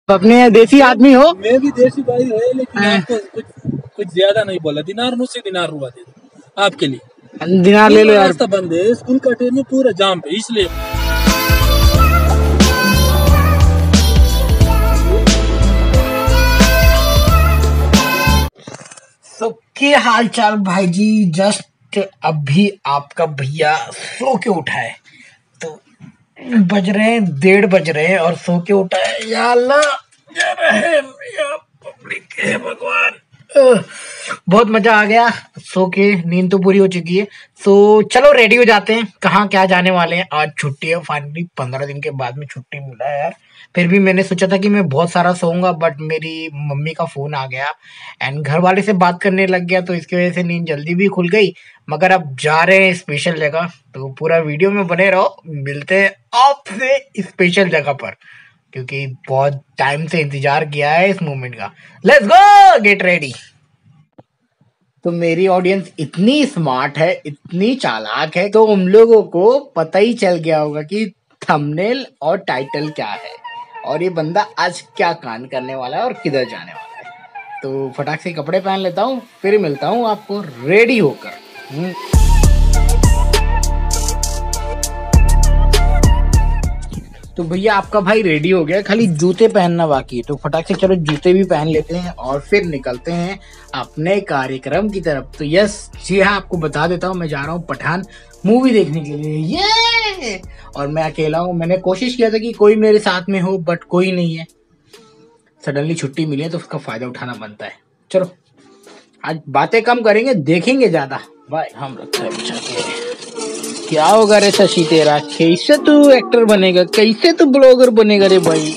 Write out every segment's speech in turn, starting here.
अपने देसी आदमी हो। मैं भी देसी भाई है, लेकिन आपको कुछ ज्यादा नहीं बोला। दिनार मुझसे दिनार रुआ दे दो आपके लिए। दिनार ले लो यार। रास्ता बंद है, स्कूल का टाइम में पूरा जाम पे, इसलिए। तो क्या हाल चाल भाई जी। जस्ट अभी आपका भैया सो के उठा है, तो बज रहे हैं 1:30 बज रहे हैं और सो के उठा है। या अल्लाह या रहम या पब्लिक है भगवान। बहुत मजा आ गया सो के, नींद तो पूरी हो चुकी है। सो चलो रेडी हो जाते हैं। कहाँ क्या जाने वाले हैं। आज छुट्टी है फाइनली, 15 दिन के बाद में छुट्टी मिला है यार। फिर भी मैंने सोचा था कि मैं बहुत सारा सोऊंगा, बट मेरी मम्मी का फोन आ गया एंड घर वाले से बात करने लग गया, तो इसकी वजह से नींद जल्दी भी खुल गई। मगर अब जा रहे हैं स्पेशल जगह, तो पूरा वीडियो में बने रहो। मिलते हैं आपसे स्पेशल जगह पर, क्योंकि बहुत टाइम से इंतजार किया है इस मोमेंट का। Let's go, get ready. तो मेरी ऑडियंस इतनी स्मार्ट है, इतनी चालाक है, तो उन लोगों को पता ही चल गया होगा कि थंबनेल और टाइटल क्या है और ये बंदा आज क्या कांड करने वाला है और किधर जाने वाला है। तो फटाक से कपड़े पहन लेता हूँ, फिर मिलता हूँ आपको रेडी होकर। तो भैया आपका भाई रेडी हो गया, खाली जूते पहनना बाकी है। तो फटाक से चलो जूते भी पहन लेते हैं और फिर निकलते हैं अपने कार्यक्रम की तरफ। तो यस जी हाँ, आपको बता देता हूँ, मैं जा रहा हूँ पठान मूवी देखने के लिए। ये और मैं अकेला हूँ। मैंने कोशिश किया था कि कोई मेरे साथ में हो, बट कोई नहीं है। सडनली छुट्टी मिली है तो उसका फायदा उठाना बनता है। चलो आज बातें कम करेंगे, देखेंगे ज्यादा। भाई हम रखते हैं। क्या होगा रे शशि तेरा, कैसे तू एक्टर बनेगा, कैसे तू ब्लॉगर बनेगा रे भाई।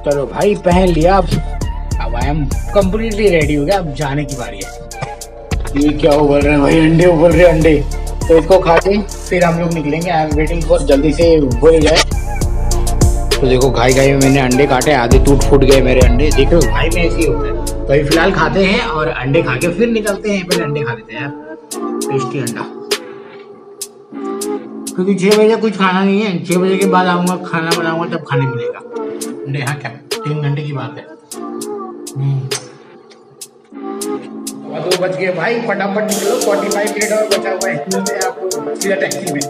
चलो भाई पहन लिया, अब आई एम कम्प्लीटली रेडी हो गया। अब जाने की बारी है। ये क्या उबल रहे हैं भाई, अंडे उबल रहे अंडे। तो इसको खा के फिर हम लोग निकलेंगे। आई एम वेटिंग फॉर जल्दी से हो जाए। तो देखो घाई घाई में मैंने अंडे काटे, आधे टूट फूट गए मेरे अंडे। देख लो भाई में ऐसे ही होता है। तो अभी फिलहाल खाते हैं और अंडे खा के फिर निकलते हैं। पहले अंडे खा लेते हैं यार, टेस्टी अंडा, क्योंकि 6 बजे कुछ खाना नहीं है। 6 बजे के बाद आऊंगा, खाना बनाऊंगा, तब खाने मिलेगा अंडे। हाँ क्या 3 घंटे की बात है। 2 बज गए भाई, फटाफट निकलो। 45 मिनट और बचा हुआ है। मिलते हैं आपको सीधा टैक्सी में।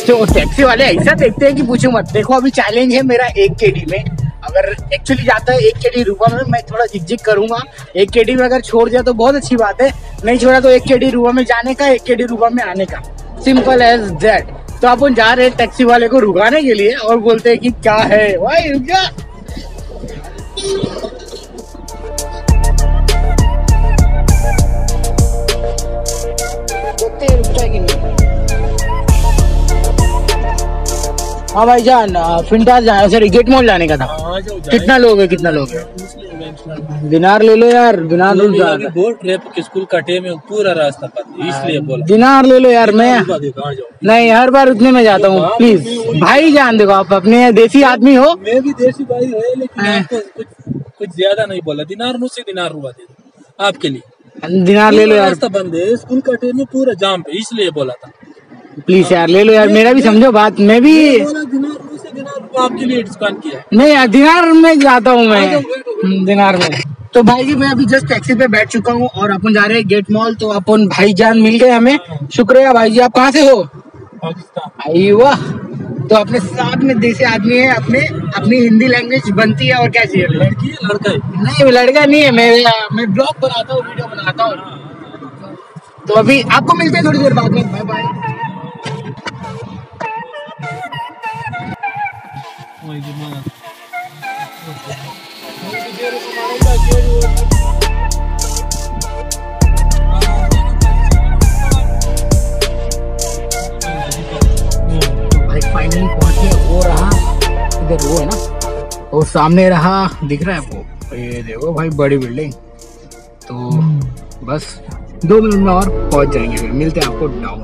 तो टैक्सी वाले ऐसा देखते हैं कि पूछो मत। देखो अभी चैलेंज है मेरा 1 KD में। अगर एक्चुअली जाता है 1 KD रुपा में, मैं थोड़ा झिकझिक करूंगा। 1 KD में अगर छोड़ दिया तो बहुत अच्छी बात है, नहीं छोड़ा तो 1 KD रुपा में जाने का, 1 KD रुपा में आने का, सिंपल एज दैट। तो अपन जा रहे हैं टैक्सी वाले को रुकाने के लिए और बोलते हैं कि क्या है भाई, रुक जा। हाँ भाई जान, फिंटास जाना, सॉरी गेट मॉल जाने का था। कितना लोग है, कितना लोग है? दिनार ले लो यार, दिनार ले लो। बोल रहे स्कूल का टाइम में पूरा रास्ता पर, इसलिए बोला दिनार ले लो यार। मैं नहीं, हर बार उतने में जाता हूँ। प्लीज भाई जान, देखो आप अपने देसी आदमी हो। मैं भी देसी भाई है, लेकिन आपको कुछ ज्यादा नहीं बोला। दिनार मुझसे दिनार रुआ दे दो आपके लिए। दिनार ले लो यार। रास्ता बंद है, स्कूल का टाइम में पूरा जाम पे, इसलिए बोला था। प्लीज यार ले लो यार, मेरा भी समझो बात। मैं भी दिनार आपके लिए डिस्काउंट किया। नहीं यार, दिनार में जाता हूँ मैं, दिनार में। तो भाई जी मैं अभी जस्ट टैक्सी पे बैठ चुका हूँ और अपन जा रहे हैं गेट मॉल। तो अपन भाईजान मिल गए हमें, शुक्रिया भाई जी। आप कहाँ से हो? पाकिस्तान। वाह, तो अपने साथ में देसी आदमी है, अपनी हिंदी लैंग्वेज बनती है और क्या चाहिए। लड़की है लड़का है? नहीं लड़का नहीं है, मैं ब्लॉग बनाता हूँ, वीडियो बनाता हूँ। तो अभी आपको मिलते हैं थोड़ी देर बाद में। Bye bye. भाई फाइनली पहुंचे। वो रहा इधर, वो है ना, वो सामने रहा, दिख रहा है आपको? ये देखो भाई बड़ी बिल्डिंग। तो बस 2 मिनट में और पहुंच जाएंगे। फिर मिलते हैं आपको डाउन।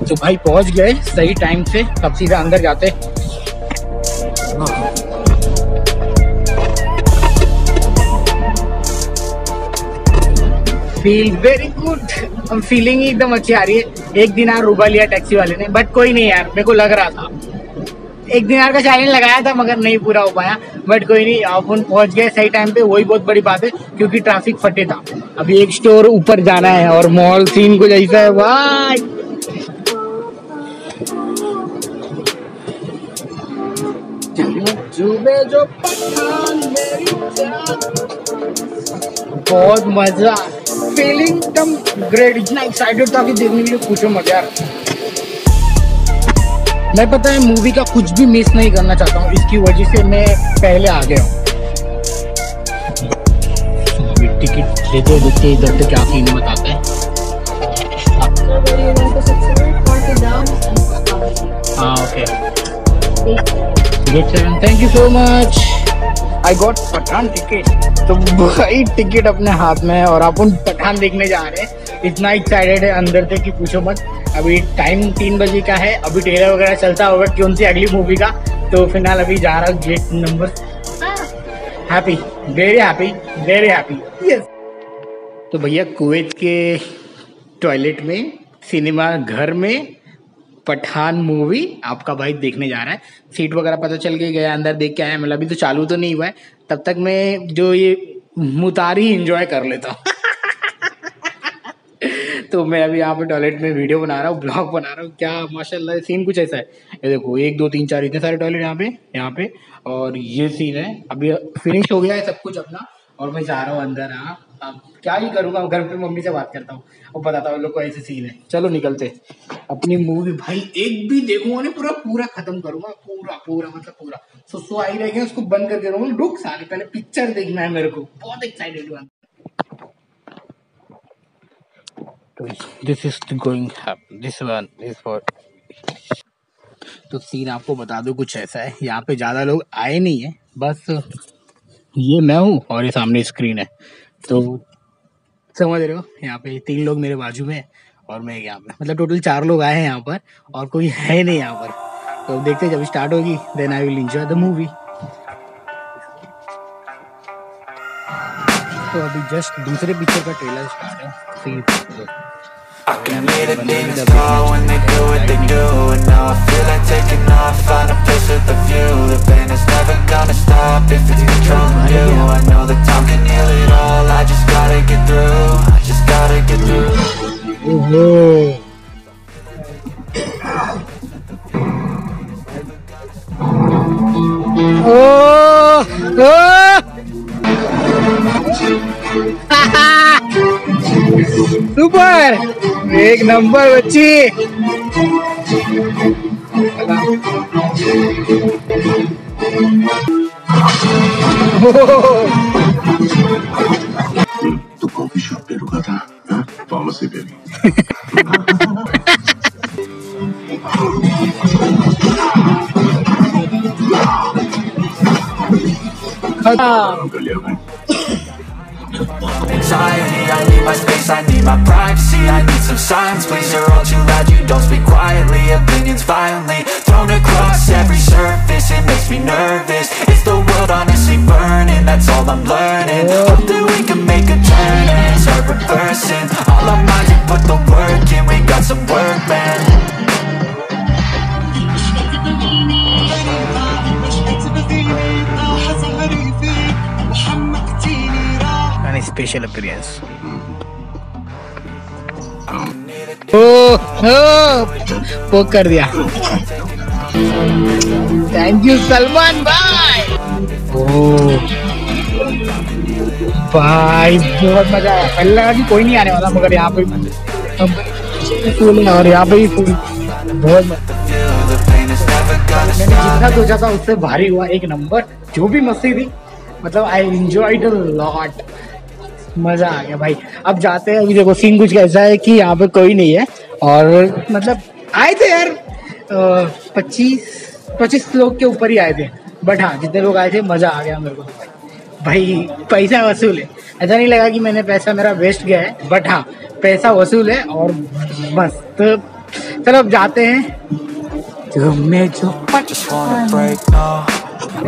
तो भाई पहुंच गए सही टाइम से, अब सीधा अंदर जाते। फील वेरी गुड, फीलिंग एकदम अच्छी आ रही है। 1 दिनार रुपया लिया टैक्सी वाले ने, बट कोई नहीं यार, मेरे को लग रहा था 1 दिनार का चैलेंज लगाया था मगर नहीं पूरा हो पाया, बट कोई नहीं, अपन पहुंच गए सही टाइम पे, वही बहुत बड़ी बात है क्योंकि ट्रैफिक फटे था। अभी एक स्टोर ऊपर जाना है और मॉल सीन कुछ ऐसा है भाई। जो बहुत मजा, फीलिंग एकदम ग्रेट, इतना एक्साइटेड था कि देखने के लिए पूछो मत यार। मैं पता है मूवी का कुछ भी मिस नहीं करना चाहता हूँ, इसकी वजह से मैं पहले आ गया हूँ। टिकट लेते देखते इधर से क्या सीन बताते हैं। हाँ okay, gate 7, thank you so much, I got Pathaan ticket. तो भाई टिकट अपने हाथ में है और अपन पठान देखने जा रहे हैं। इतना एक्साइटेड है अंदर से कि पूछो मत। अभी टाइम 3 बजे का है, अभी ट्रेलर वगैरह चलता होगा कौन सी अगली मूवी का, तो फिलहाल अभी जा रहा हूँ gate number. Happy, very happy, very happy, yes. तो भैया कुवैत के टॉयलेट में, सिनेमा घर में पठान मूवी आपका भाई देखने जा रहा है। सीट वगैरह पता चल के गया, अंदर देख के आया, मतलब अभी तो चालू तो नहीं हुआ है, तब तक मैं जो ये मुतारी एंजॉय कर लेता हूँ। तो मैं अभी यहाँ पे टॉयलेट में वीडियो बना रहा हूँ, ब्लॉग बना रहा हूँ। क्या माशाल्लाह सीन कुछ ऐसा है, ये देखो 1 2 3 4 इतने सारे टॉयलेट यहाँ पे और ये सीन है। अभी फिनिश हो गया है सब कुछ अपना और मैं जा रहा हूँ अंदर। हाँ अब क्या ही करूँगा, घर पे मम्मी से बात करता हूँ और बताता हूँ लोग को ऐसे सीन है। चलो निकलते अपनी मूवी। भाई एक भी देखूंगा नहीं, पूरा खत्म करूंगा, पूरा मतलब पूरा। सो आई रहेगा, उसको बंद करके रहूंगा। रुक साले, पहले पिक्चर देखना है मेरे को, बहुत एक्साइटेड हुआ। This is going this one is for. तो सीन आपको बता दूं कुछ ऐसा है, यहाँ पे ज्यादा लोग आए नहीं है, बस ये मैं हूँ और ये सामने स्क्रीन है, तो समझ रहे हो। यहाँ पे 3 लोग मेरे बाजू में और मैं यहाँ पे, मतलब टोटल 4 लोग आए हैं यहाँ पर और कोई है नहीं यहाँ पर। तो देखते हैं जब स्टार्ट होगी, then I will enjoy the movie. तो अभी जस्ट दूसरे पिक्चर का ट्रेलर स्टार्ट है। I can hear the demons call when they do what they do, and now I feel like taking off, find a place with a view. The pain is never gonna stop if it's controlling you. I know that time can heal it all, I just gotta get through, I just gotta get through. Super, एक number बच्ची। तो coffee shop पे रुका था, pharmacy पे भी। कर लिया भाई। Anxiety, I need my space, I need my privacy, I need some silence, please, you're all too loud, you don't speak quietly, opinions violently thrown across every surface, it makes me nervous, it's the world honestly burning, that's all I'm learning, hope that we can make a turn and start reversing, all our minds and put the work in, we got some work, man. Special appearance. पोक कर दिया, thank you Salman भाई। भाई बहुत मजा आया, पहले लगा कि कोई नहीं आने वाला, मगर यहाँ पे फूल है और यहाँ पे भी फूल, बहुत मैंने जितना सोचा था उससे भारी हुआ, एक नंबर। जो भी मस्ती थी, मतलब आई एंजॉयड अ लॉट, मजा आ गया भाई। अब जाते हैं, अभी देखो सीन कुछ कैसा है कि यहाँ पे कोई नहीं है और मतलब आए थे यार 25 लोग के ऊपर ही आए थे, बट हाँ जितने लोग आए थे मजा आ गया मेरे को। भाई पैसा वसूल है। ऐसा नहीं लगा कि मैंने पैसा मेरा वेस्ट गया है, बट हाँ पैसा वसूल है। और बस तो चलो अब जाते हैं। मैं जो Just wanna break, no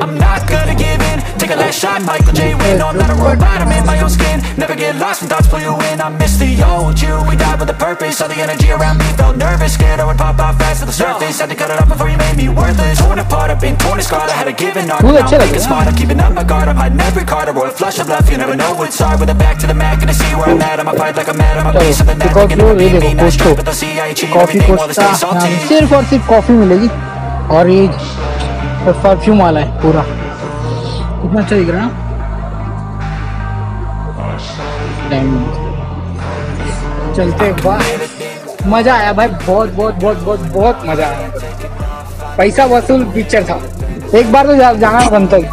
I'm not gonna give in. Take a last shot, Michael J. Win. No, I'm not a robot, I'm in my own skin. Never get lost when thoughts pull you in. I miss the old you. We died with a purpose. All the energy around me felt nervous. Scared I would pop off fast to the surface. Had to cut it off before you made me worthless. Torn apart, I've been torn and scarred. I had to give an art. Now I'm making smart, I'm keeping up my guard. I'm hiding every card. A royal flush of love. You never know what's hard. With a back to the mat, gonna see where I'm at. I'ma fight like I'm mad. I'ma be something that they can never be me. Not straight, but they'll see I achieve everything while they stay salty. सिर्फ और सिर्फ coffee मिलेगी और ये perfume वाला है पूरा। कितना अच्छा दिख रहा है ना। चलते वाह मजा आया भाई, बहुत बहुत बहुत बहुत बहुत मजा आया। पैसा वसूल पिक्चर था, एक बार तो जाना बनता ही।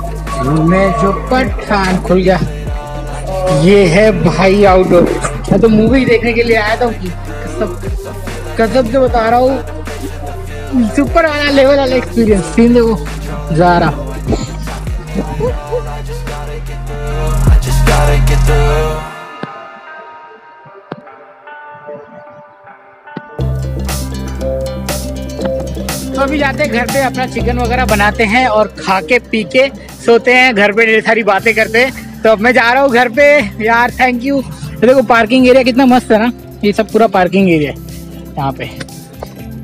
मैं जो पठान खुल गया। ये है भाई आउटडोर। मैं तो मूवी देखने के लिए आया था, कसम से बता रहा हूँ, सुपर वाला लेवल वाला एक्सपीरियंस। सीन देखो जा रहा। तो अभी जाते हैं घर पे, अपना चिकन वगैरह बनाते हैं और खा के पी के सोते हैं। घर पे ढेर सारी बातें करते हैं। तो अब मैं जा रहा हूँ घर पे यार। Thank you. देखो पार्किंग एरिया कितना मस्त है ना, ये सब पूरा पार्किंग एरिया है यहाँ पे।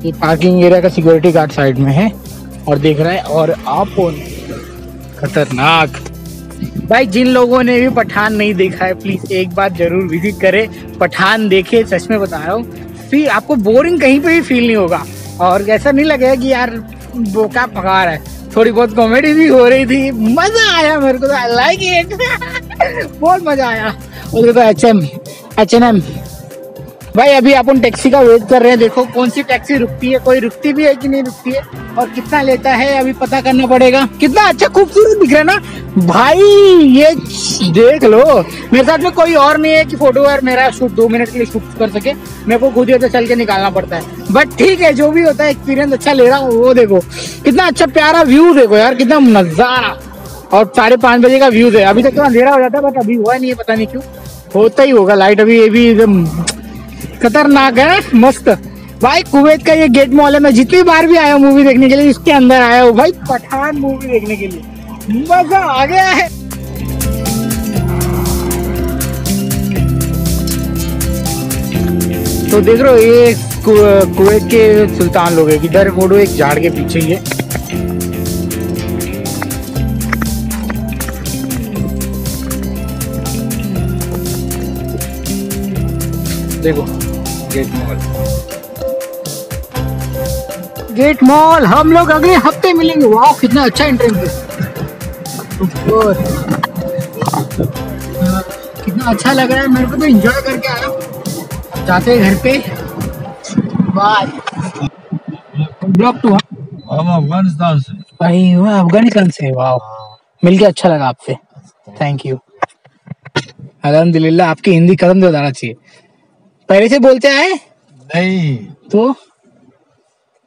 ये पार्किंग एरिया का सिक्योरिटी गार्ड साइड में है और देख रहा है। और आप खतरनाक भाई, जिन लोगों ने भी पठान नहीं देखा है प्लीज एक बार जरूर विजिट करें, पठान देखे। सच में बता रहा हूँ, फिर आपको बोरिंग कहीं पे भी फील नहीं होगा और ऐसा नहीं लगेगा कि यार बोका पकार है। थोड़ी बहुत कॉमेडी भी हो रही थी, मजा आया मेरे को तो। आई लाइक इट बहुत मजा आया। उसको तो H&M भाई। अभी अपन टैक्सी का वेट कर रहे हैं, देखो कौन सी टैक्सी रुकती है, कोई रुकती भी है कि नहीं रुकती है और कितना लेता है अभी पता करना पड़ेगा। कितना अच्छा खूबसूरत दिख रहा है ना भाई, ये देख लो। मेरे साथ में कोई और नहीं है कि फोटो यार मेरा शूट 2 मिनट के लिए शूट कर सके, मेरे को खुद ही तो चल के निकालना पड़ता है। बट ठीक है, जो भी होता है एक्सपीरियंस अच्छा ले रहा हूँ। वो देखो कितना अच्छा प्यारा व्यू, देखो यार कितना नजारा। और 5:30 बजे का व्यू है। अभी तक तो अंधेरा हो जाता है बट अभी हुआ नहीं है, पता नहीं क्यों। होता ही होगा लाइट अभी। ये भी एकदम खतरनाक है, मस्त भाई। कुवैत का ये गेट मॉल है। मैं जितनी बार भी आया हूँ मूवी देखने के लिए, इसके अंदर आया हूँ भाई पठान मूवी देखने के लिए। मजा आ गया है। तो देख रहे हो ये कुवैत के सुल्तान लोग है। इधर फोटो एक झाड़ के पीछे ही है। देखो गेट मॉल हम लोग अगले हफ्ते मिलेंगे। वाह कितना अच्छा एंट्रेंस है, कितना अच्छा लग रहा है। मेरे को तो एंजॉय करके आया। जाते हैं घर पे। बाय। ब्लॉक 2 हम अफगानिस्तान से भाई। अफगानिस्तान से। वाह मिलके अच्छा लगा आपसे, थैंक यू। अल्हम्दुलिल्लाह। आपकी हिंदी कदम से बताना चाहिए। पहले से बोलते आए नहीं तो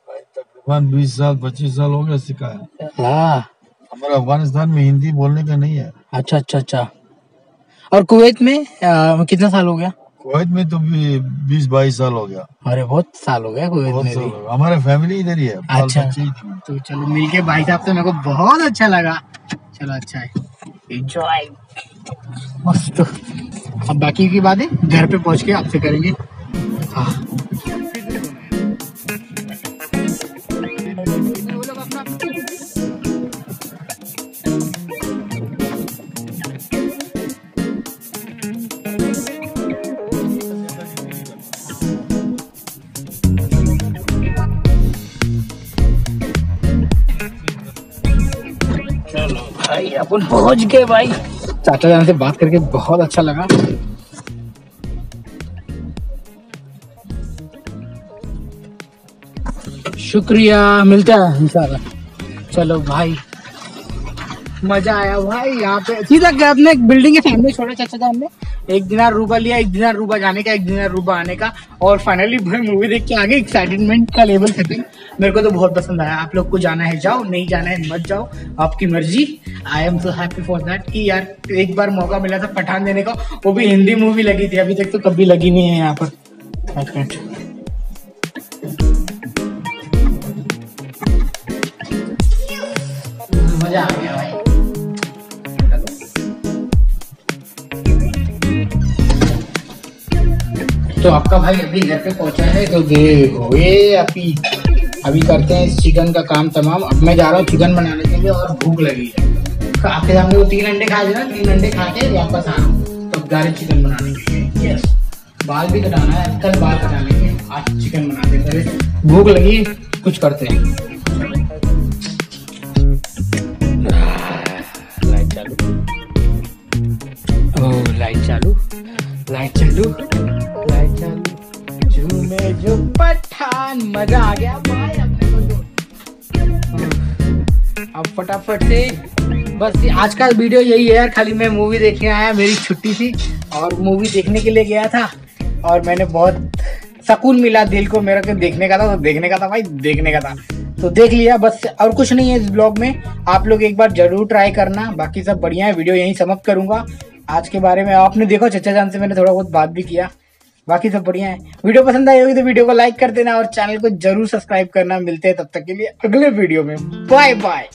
तकरीबन 20 साल 25 साल हो गया सिखा है। हाँ हमारे अफगानिस्तान में हिंदी बोलने का नहीं है। अच्छा अच्छा अच्छा। और कुवैत में कितना साल हो गया? कुवैत में तो 20-22 साल हो गया। अरे बहुत साल हो गया कुवैत में भी। हमारे फैमिली इधर ही है। अच्छा तो चलो मिलके भाई साहब से मेरे को बहुत अच्छा लगा। चलो अच्छा है, एंजॉय मस्त। अब बाकी की बातें घर पे पहुंच के आपसे करेंगे। हाँ भाई अपन पहुंच गए भाई। चाचा जान से बात करके बहुत अच्छा लगा। शुक्रिया, मिलता है इंशाल्लाह। चलो भाई मजा आया भाई। यहाँ पे सीधा अपने एक बिल्डिंग के सामने छोड़ा चाचा जान ने, 1 दिनार रूबा लिया, 1 दिनार रूबा जाने का, 1 दिनार रूबा आने का। और फाइनली भाई मूवी देख के आगे एक्साइटमेंट का लेवल खत्म। मेरे को तो बहुत पसंद आया। आप लोग को जाना है जाओ, नहीं जाना है मत जाओ, आपकी मर्जी। I am so happy for that कि यार एक बार मौका मिला था पठान देने का, वो भी हिंदी मूवी लगी थी। अभी तक तो कभी लगी नहीं है यहाँ पर। मजा आ गया भाई। तो आपका भाई अभी घर पे पहुंचा है, तो देखो ये अभी करते हैं इस चिकन का काम तमाम। अब मैं जा रहा हूँ चिकन बनाने के लिए और भूख लगी है। तो आपके सामने वो 3 अंडे खाए थे ना, 3 अंडे खा के वापस आ रहा हूँ। तो गाड़ी चिकन बनाने के लिए। यस, बाल भी कटाना है, कल बाल कटा लेंगे, आज चिकन बनाते हैं। भूख लगी, कुछ करते हैं। लाइट चालू, ओ लाइट चालू, लाइट चालू, लाइट चालू, झूमे जो पठान। मजा आ गया भाई अपने को तो। अब फटाफट से बस आज का वीडियो यही है यार। खाली मैं मूवी देखने आया, मेरी छुट्टी थी और मूवी देखने के लिए गया था और मैंने बहुत सुकून मिला दिल को। मेरा को देखने का था तो देखने का था भाई, देखने का था तो देख लिया बस, और कुछ नहीं है इस ब्लॉग में। आप लोग एक बार जरूर ट्राई करना। बाकी सब बढ़िया है। वीडियो यहीं समाप्त करूंगा। आज के बारे में आपने देखो, चचा जान से मैंने थोड़ा बहुत बात भी किया। बाकी सब बढ़िया है। वीडियो पसंद आई होगी तो वीडियो को लाइक कर देना और चैनल को जरूर सब्सक्राइब करना। मिलते हैं तब तक के लिए अगले वीडियो में। Bye bye.